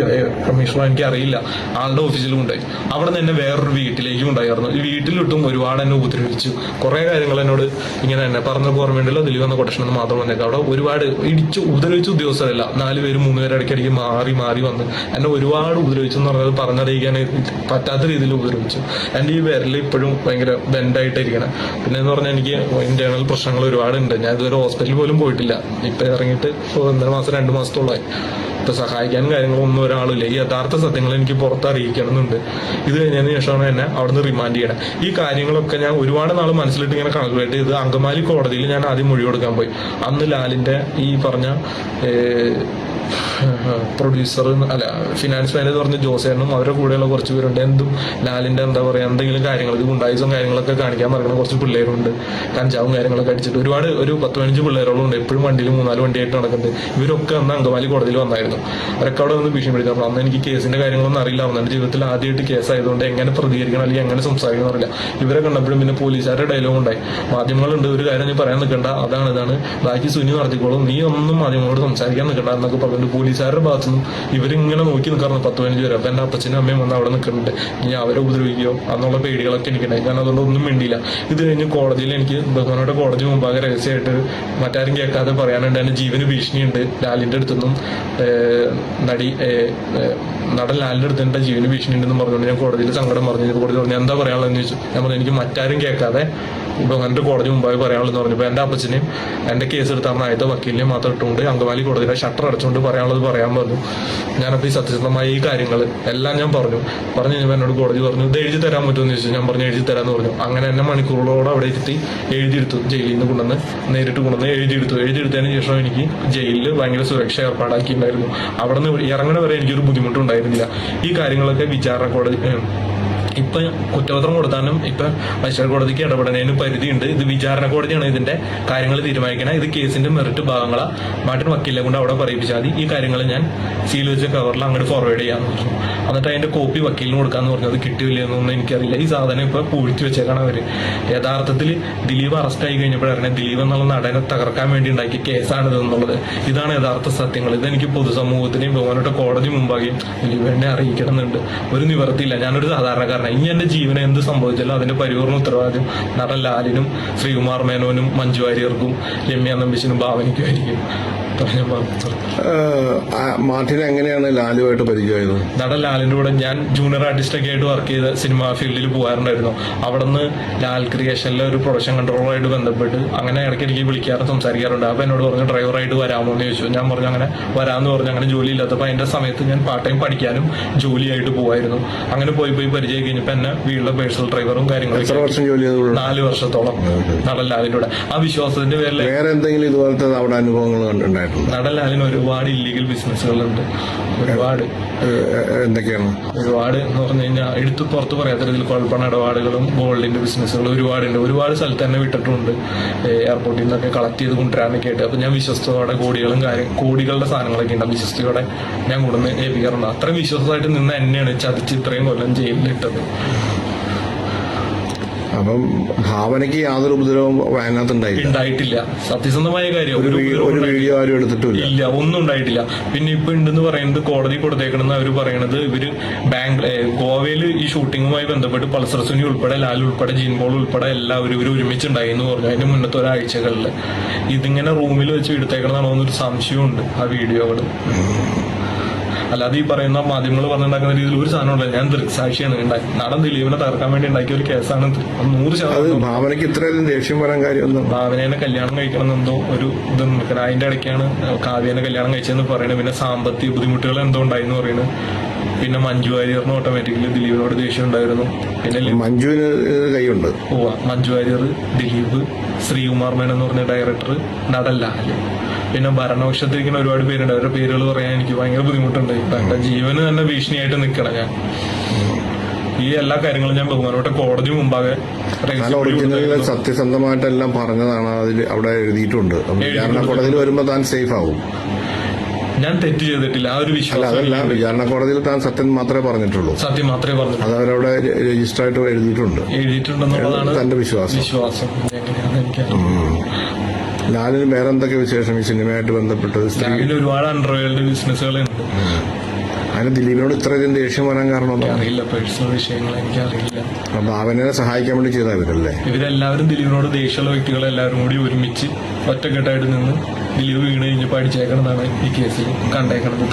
കമ്മീഷണർ, എനിക്ക് അറിയില്ല, ആളുടെ ഓഫീസിലും ഉണ്ടായി. അവിടെ നിന്ന് എന്നെ വേറൊരു വീട്ടിലേക്കും ഉണ്ടായിരുന്നു. ഈ വീട്ടിലിട്ടും ഒരുപാട് എന്നെ ഉപദ്രവിച്ചു. കുറേ കാര്യങ്ങൾ എന്നോട് ഇങ്ങനെ തന്നെ പറഞ്ഞ ഓർമ്മയുണ്ടല്ലോ, ദിലീപ് വന്ന കൊട്ടേഷൻ എന്ന് മാത്രം വന്നേക്കാം. അവിടെ ഒരുപാട് ഉപദ്രവിച്ച ഉദ്യോഗസ്ഥരല്ല, 4 പേരും 3 പേരും ഇടയ്ക്കിടയ്ക്ക് മാറി വന്ന് എന്നെ ഒരുപാട് ഉപദ്രവിച്ചു എന്ന് പറഞ്ഞത് പറഞ്ഞറിയിക്കാൻ പറ്റാത്ത രീതിയിൽ ഉപദ്രവിച്ചു. എൻ്റെ ഈ വിരൽ ഇപ്പോഴും ഭയങ്കര ബെൻഡായിട്ടിരിക്കണം. പിന്നെ എന്ന് പറഞ്ഞാൽ എനിക്ക് ഇന്റേണൽ പ്രശ്നങ്ങൾ ഒരുപാടുണ്ട്. ഞാൻ ഇതുവരെ ഹോസ്പിറ്റലിൽ പോലും പോയിട്ടില്ല. ഇപ്പം ഇറങ്ങിയിട്ട് 1.5 മാസം 2 മാസത്തോളമായി. ഇപ്പം സഹായിക്കാനും കാര്യങ്ങളൊന്നും ഒരാളില്ല. ഈ യഥാർത്ഥ സത്യങ്ങൾ എനിക്ക് പുറത്തറിയിക്കണമെന്നുണ്ട്. ഇത് കഴിഞ്ഞതിന് ശേഷമാണ് എന്നെ അവിടുന്ന് റിമാൻഡ് ചെയ്യണം. ഈ കാര്യങ്ങളൊക്കെ ഞാൻ ഒരുപാട് നാൾ മനസ്സിലിട്ട് ഇങ്ങനെ കാൽക്കുലേറ്റ് ചെയ്ത് അങ്കമാലി കോടതിയിൽ ഞാൻ ആദ്യം മൊഴി കൊടുക്കാൻ പോയി. അന്ന് ലാലിന്റെ ഈ പറഞ്ഞ പ്രൊഡ്യൂസർ ഫിനാൻസ് മാനേജർ പറഞ്ഞ ജോസേനും അവരുടെ കൂടെയുള്ള കുറച്ച് പേരുണ്ട്. ലാലിന്റെ എന്താ പറയാ എന്തെങ്കിലും കാര്യങ്ങൾക്ക് ഗുണ്ടായിസും കാര്യങ്ങളൊക്കെ കാണിക്കാൻ നടക്കുന്ന കുറച്ച് പിള്ളേരുണ്ട്. കഞ്ചാവും കാര്യങ്ങളൊക്കെ അടിച്ചിട്ട് ഒരു 10-15 പിള്ളേരോളം ഉണ്ട്. എപ്പോഴും വണ്ടിയിൽ 3-4 വണ്ടിയായിട്ട് നടക്കുന്നുണ്ട്. ഇവരൊക്കെ അന്ന് അങ്കമാലി കോടതിയിൽ വന്നായിരുന്നു. അവരൊക്കെ അവിടെ നിന്ന് ഭീഷണിപ്പെടുത്തി. അന്ന് എനിക്ക് കേസിന്റെ കാര്യങ്ങളൊന്നും അറിയില്ല. എൻ്റെ ജീവിതത്തിൽ ആദ്യമായിട്ട് കേസായതുകൊണ്ട് എങ്ങനെ പ്രതികരിക്കണം അല്ലെങ്കിൽ എങ്ങനെ സംസാരിക്കണം അറിയില്ല. ഇവരെ കണ്ടപ്പോഴും പിന്നെ പോലീസുകാരുടെ ഡയലോഗ് ഉണ്ടായി, മാധ്യമങ്ങളുണ്ട്, ഒരു കാര്യം നീ പറയാൻ നിൽക്കണ്ട, ഇതാണ് ബാക്കി സുനി നടത്തിക്കോളും, നീ ഒന്നും മാധ്യമങ്ങളോട് സംസാരിക്കാൻ നിൽക്കണ്ട എന്നൊക്കെ പറഞ്ഞിട്ട് പോലീസ് പോലീസുകാരുടെ ഭാഗത്തുനിന്നും ഇവരിങ്ങനെ നോക്കി നിൽക്കാറുണ്ട് 10-15 പേര്. അപ്പൊ എന്റെ അപ്പച്ചനും അമ്മയും വന്ന് അവിടെ നിൽക്കുന്നുണ്ട്. ഇനി അവരെ ഉപദ്രവിക്കുകയോ എന്നുള്ള പേടികളൊക്കെ എനിക്കുണ്ടായി. ഞാൻ അതുകൊണ്ട് ഒന്നും മിണ്ടിയില്ല. ഇത് കഴിഞ്ഞ് കോടതിയിൽ എനിക്ക് ബഹുമാനോടെ കോടതി മുമ്പാകെ രഹസ്യമായിട്ട് മറ്റാരും കേൾക്കാതെ പറയാനുണ്ട്, എന്റെ ജീവന് ഭീഷണിയുണ്ട് ലാലിന്റെ അടുത്തുനിന്നും, നടൻ ലാലിന്റെ അടുത്ത് എന്റെ ജീവന് ഭീഷണി ഉണ്ടെന്ന് പറഞ്ഞുകൊണ്ട് ഞാൻ കോടതിയിൽ സങ്കടം പറഞ്ഞു. കോടതി പറഞ്ഞു എന്താ പറയാനുള്ളതെന്ന് ചോദിച്ചു. ഞാൻ പറഞ്ഞു എനിക്ക് മറ്റാരും കേൾക്കാതെ ബഹുമാനന്റെ കോടതി മുമ്പാകെ പറയാനുള്ളതെന്ന് പറഞ്ഞപ്പോൾ എന്റെ അപ്പച്ചനെയും എന്റെ കേസ് എടുത്താൽ ആദ്യത്തെ വക്കീലിനെയും മാത്രം ഇട്ടുകൊണ്ട് അങ്കമാലി കോടതിയുടെ ഷട്ടർ അടച്ചുകൊണ്ട് പറയാനുള്ളത് പറയാൻ പറഞ്ഞു. ഞാനപ്പോൾ ഈ സത്യസന്ധമായ ഈ കാര്യങ്ങൾ എല്ലാം ഞാൻ പറഞ്ഞു കഴിഞ്ഞപ്പോൾ എന്നോട് കോടതി പറഞ്ഞു ഇത് എഴുതി തരാൻ പറ്റുമെന്ന് ചോദിച്ചു. ഞാൻ പറഞ്ഞു എഴുതി തരാമെന്ന് പറഞ്ഞു. അങ്ങനെ എന്നെ മണിക്കൂറുകളോട് അവിടെ ഇരുത്തി എഴുതിയെടുത്തു. ജയിലിൽ നിന്ന് നേരിട്ട് കൊണ്ടുവന്ന് എഴുതിയെടുത്തതിന് ശേഷം എനിക്ക് ജയിലിൽ ഭയങ്കര സുരക്ഷ ഏർപ്പാടാക്കിയിട്ടുണ്ടായിരുന്നു. അവിടെ നിന്ന് ഇറങ്ങണ വരെ എനിക്കൊരു ബുദ്ധിമുട്ടുണ്ടായിരുന്നില്ല. ഈ കാര്യങ്ങളൊക്കെ വിചാരണ കോടതി ഇപ്പൊ കുറ്റപത്രം കൊടുത്താലും ഇപ്പൊ മജിസ്ട്രേറ്റ് കോടതിക്ക് ഇടപെടുന്നതിന് പരിധിയുണ്ട്. ഇത് വിചാരണ കോടതിയാണ് ഇതിന്റെ കാര്യങ്ങൾ തീരുമാനിക്കണം. ഇത് കേസിന്റെ മെറിറ്റ് ഭാഗങ്ങളാ മാറ്റൻ വക്കീലിനെ കൊണ്ട് അവിടെ പറയിപ്പിച്ചാൽ മതി. ഈ കാര്യങ്ങൾ ഞാൻ സീൽ വെച്ച കവറിൽ അങ്ങോട്ട് ഫോർവേഡ് ചെയ്യാന്ന് പറഞ്ഞു. എന്നിട്ട് അതിന്റെ കോപ്പി വക്കീലിന് കൊടുക്കാന്ന് പറഞ്ഞു. അത് കിട്ടിയില്ലെന്നൊന്നും എനിക്കറിയില്ല. ഈ സാധനം ഇപ്പൊ പൂഴ്ത്തി വെച്ചേക്കാണ് അവര്. യഥാർത്ഥത്തിൽ ദിലീപ് അറസ്റ്റ് ആയി കഴിഞ്ഞപ്പോഴാണ് ദിലീപ് എന്നുള്ള നടനെ തകർക്കാൻ വേണ്ടി ഉണ്ടാക്കിയ കേസാണിത് എന്നുള്ളത്. ഇതാണ് യഥാർത്ഥ സത്യങ്ങൾ. ഇതെനിക്ക് പൊതുസമൂഹത്തിനെയും ബഹുമാനപ്പെട്ട കോടതി മുമ്പാകെയും ദിലീപ് എന്നെ അറിയിക്കണമെന്നുണ്ട്. ഒരു നിവർത്തിയില്ല. ഞാനൊരു സാധാരണക്കാരൻ. ഇനി എന്റെ ജീവന് എന്ത് സംഭവിച്ചാലും അതിന്റെ പരിപൂർണ്ണ ഉത്തരവാദിത്യം നടൻ ലാലിനും ശ്രീകുമാർ മേനോനും മഞ്ജു വാര്യർക്കും രമ്യ നമ്പീശനും ഭാവനയ്ക്കും ആയിരിക്കും. മാർട്ടിൻ എങ്ങനെയാണ് ലാലുമായിട്ട് പരിചയമായത്? നടൻ ലാലിന്റെ കൂടെ ഞാൻ ജൂനിയർ ആർട്ടിസ്റ്റൊക്കെ ആയിട്ട് വർക്ക് ചെയ്ത സിനിമാ ഫീൽഡിൽ പോകാറുണ്ടായിരുന്നു. അവിടെ നിന്ന് ലാൽ ക്രിയേഷനിലെ ഒരു പ്രൊഡക്ഷൻ കൺട്രോളറായിട്ട് ബന്ധപ്പെട്ട് അങ്ങനെ ഇടയ്ക്കിടയ്ക്ക് വിളിക്കാറും സംസാരിക്കാറുണ്ട്. അപ്പൊ എന്നോട് പറഞ്ഞു ഡ്രൈവറായിട്ട് വരാമോ എന്ന് ചോദിച്ചു. ഞാൻ പറഞ്ഞു അങ്ങനെ വരാമെന്ന് പറഞ്ഞു. അങ്ങനെ ജോലി ഇല്ലാത്തപ്പോൾ അതിന്റെ സമയത്ത് ഞാൻ പാർട്ട് ടൈം പഠിക്കാനും ജോലിയായിട്ട് പോകുമായിരുന്നു. അങ്ങനെ പോയി പരിചയം കഴിഞ്ഞപ്പോൾ എന്നെ വീട്ടിലെ പേഴ്സണൽ ഡ്രൈവറും കാര്യങ്ങളും 4 വർഷത്തോളം നടൻ ലാലിന്റെ കൂടെ. ആ വിശ്വാസത്തിന്റെ പേരിൽ വേറെ എന്തെങ്കിലും ഇതുപോലത്തെ അവിടെ അനുഭവങ്ങൾ ഉണ്ടായിട്ടുണ്ടോ? നടൻ ലാലിന് ഒരുപാട് ഇല്ലീഗൽ ബിസിനസ്സുകളുണ്ട്. ഒരുപാട് എന്തൊക്കെയാണ്? ഒരുപാട് എന്ന് പറഞ്ഞു കഴിഞ്ഞാൽ എടുത്ത് പുറത്ത് പറയാത്ത രീതിയിൽ കുഴപ്പണ ഇടപാടുകളും ഗോൾഡിന്റെ ബിസിനസ്സുകളും ഒരുപാടുണ്ട്. ഒരുപാട് സ്ഥലത്ത് തന്നെ വിട്ടിട്ടുണ്ട്. എയർപോർട്ടിൽ നിന്നൊക്കെ കളക്ട് ചെയ്ത് കൊണ്ടുവരാനൊക്കെ ആയിട്ട്. അപ്പൊ ഞാൻ വിശ്വസ്തയോടെ കോടികളുടെ സാധനങ്ങളൊക്കെ ഉണ്ട്. വിശ്വസ്തയോടെ ഞാൻ കൊണ്ടുവന്ന് ഏൽപ്പിക്കാറുണ്ട്. അത്രയും വിശ്വാസമായിട്ട് നിന്ന് എന്നെയാണ് ചതിച്ച് ഇത്രയും കൊല്ലം ജയിലിലിട്ടത്. അപ്പം ഭാവനയ്ക്ക് യാതൊരു ഉപദ്രവവും അതിനകത്ത് ഉണ്ടായിട്ടില്ല. സത്യസന്ധമായ കാര്യം. ഒരു വീഡിയോ ആരും എടുത്തിട്ടില്ല. ഇല്ല, ഒന്നും ഉണ്ടായിട്ടില്ല. പിന്നെ ഇപ്പൊ ഉണ്ടെന്ന് പറയുന്നത് കോടതി കൊടുത്തേക്കണെന്ന് അവർ പറയണത് ഇവര് ഗോവയിൽ ഈ ഷൂട്ടിങ്ങുമായി ബന്ധപ്പെട്ട് പൾസർ സുനി ഉൾപ്പെടെ ലാൽ ഉൾപ്പെടെ ജീൻ പോൾ ഉൾപ്പെടെ എല്ലാവരും ഇവർ ഒരുമിച്ചുണ്ടായി എന്ന് പറഞ്ഞു. അതിന്റെ മുന്നത്തെ ഒരാഴ്ചകളിൽ ഇതിങ്ങനെ റൂമിൽ വെച്ച് എടുത്തേക്കണമെന്നാണോ എന്നൊരു സംശയമുണ്ട് ആ വീഡിയോകള്. അല്ലാതെ ഈ പറയുന്ന മാധ്യമങ്ങൾ പറഞ്ഞുണ്ടാക്കുന്ന രീതിയിൽ ഒരു സാധനമുണ്ട്. ഞാൻ ദൃക്സാക്ഷിയാണ്. നടൻ ദിലീപിനെ തകർക്കാൻ വേണ്ടി ഉണ്ടാക്കിയ ഒരു കേസാണ് 100%. ഭാവനയ്ക്ക് ഇത്രയും ദേഷ്യം വരാൻ കാര്യം ഭാവനേനെ കല്യാണം കഴിക്കണമെന്നെന്തോ ഒരു ഇത് നിൽക്കണം. അതിന്റെ ഇടയ്ക്കാണ് കാവ്യനെ കല്യാണം കഴിച്ചതെന്ന് പറയുന്നത്. പിന്നെ സാമ്പത്തിക ബുദ്ധിമുട്ടുകൾ എന്തോ ഉണ്ടായിന്ന് പറയുന്നത്. പിന്നെ മഞ്ജു വാര്യറിന് ഓട്ടോമാറ്റിക്കലി ദിലീപിനോട് ദേഷ്യം ഉണ്ടായിരുന്നു. പിന്നെ മഞ്ജുവിന് കൈയുണ്ട്. മഞ്ജു വാര്യർ, ദിലീപ്, ശ്രീകുമാർ മേനോൻ എന്ന് പറഞ്ഞ ഡയറക്ടർ, നടൻ ലാല്, പിന്നെ ഭരണപക്ഷത്തിരിക്കുന്ന ഒരുപാട് പേരുണ്ട്. അവരുടെ പേരുകൾ പറയാൻ എനിക്ക് ഭയങ്കര ബുദ്ധിമുട്ടുണ്ട്. എന്റെ ജീവന് തന്നെ ഭീഷണിയായിട്ട് നിൽക്കണം ഞാൻ. ഈ എല്ലാ കാര്യങ്ങളും ഞാൻ ബഹുമാനപ്പെട്ട കോടതി മുമ്പാകെ സത്യസന്ധമായിട്ടെല്ലാം പറഞ്ഞതാണ്. അതിൽ അവിടെ എഴുതിയിട്ടുണ്ട്. വിചാരണ കോടതിയിൽ വരുമ്പോൾ താൻ സേഫ് ആവും. ഞാൻ തെറ്റ് ചെയ്തിട്ടില്ല. ആ ഒരു വിശ്വാസം. അതല്ല, വിചാരണ കോടതിയിൽ താൻ സത്യം മാത്രമേ പറഞ്ഞിട്ടുള്ളൂ. സത്യം മാത്രമേ പറഞ്ഞു. അത് അവരവിടെ രജിസ്റ്റർ ആയിട്ട് എഴുതിയിട്ടുണ്ടെന്നുള്ളതാണ് തന്റെ വിശ്വാസം. എങ്ങനെയാണെന്ന് എനിക്കറിയാം. ലാലിന് വേറെ എന്തൊക്കെ വിശേഷം ഈ സിനിമയായിട്ട് ബന്ധപ്പെട്ട്? ഒരുപാട് അണ്ടർവേൾഡ് ബിസിനസ്സുകളുണ്ട്. അതിന് ദിലീപിനോട് ഇത്രയധികം ദേഷ്യം വരാൻ കാരണം അറിയില്ല. പേഴ്സണൽ വിഷയങ്ങൾ എനിക്കറിയില്ല. ഭാവനയെ സഹായിക്കാൻ വേണ്ടി ചെയ്ത ഇവരല്ലേ? ഇവരെല്ലാവരും ദിലീപിനോട് ദേഷ്യമുള്ള വ്യക്തികളെല്ലാവരും കൂടി ഒരുമിച്ച് ഒറ്റക്കെട്ടായിട്ട് നിന്ന് ദിലീപ് വീണ് കഴിഞ്ഞപ്പോൾ അടിച്ചേക്കണമെന്നാണ് ഈ കേസിൽ കണ്ടേക്കണത്.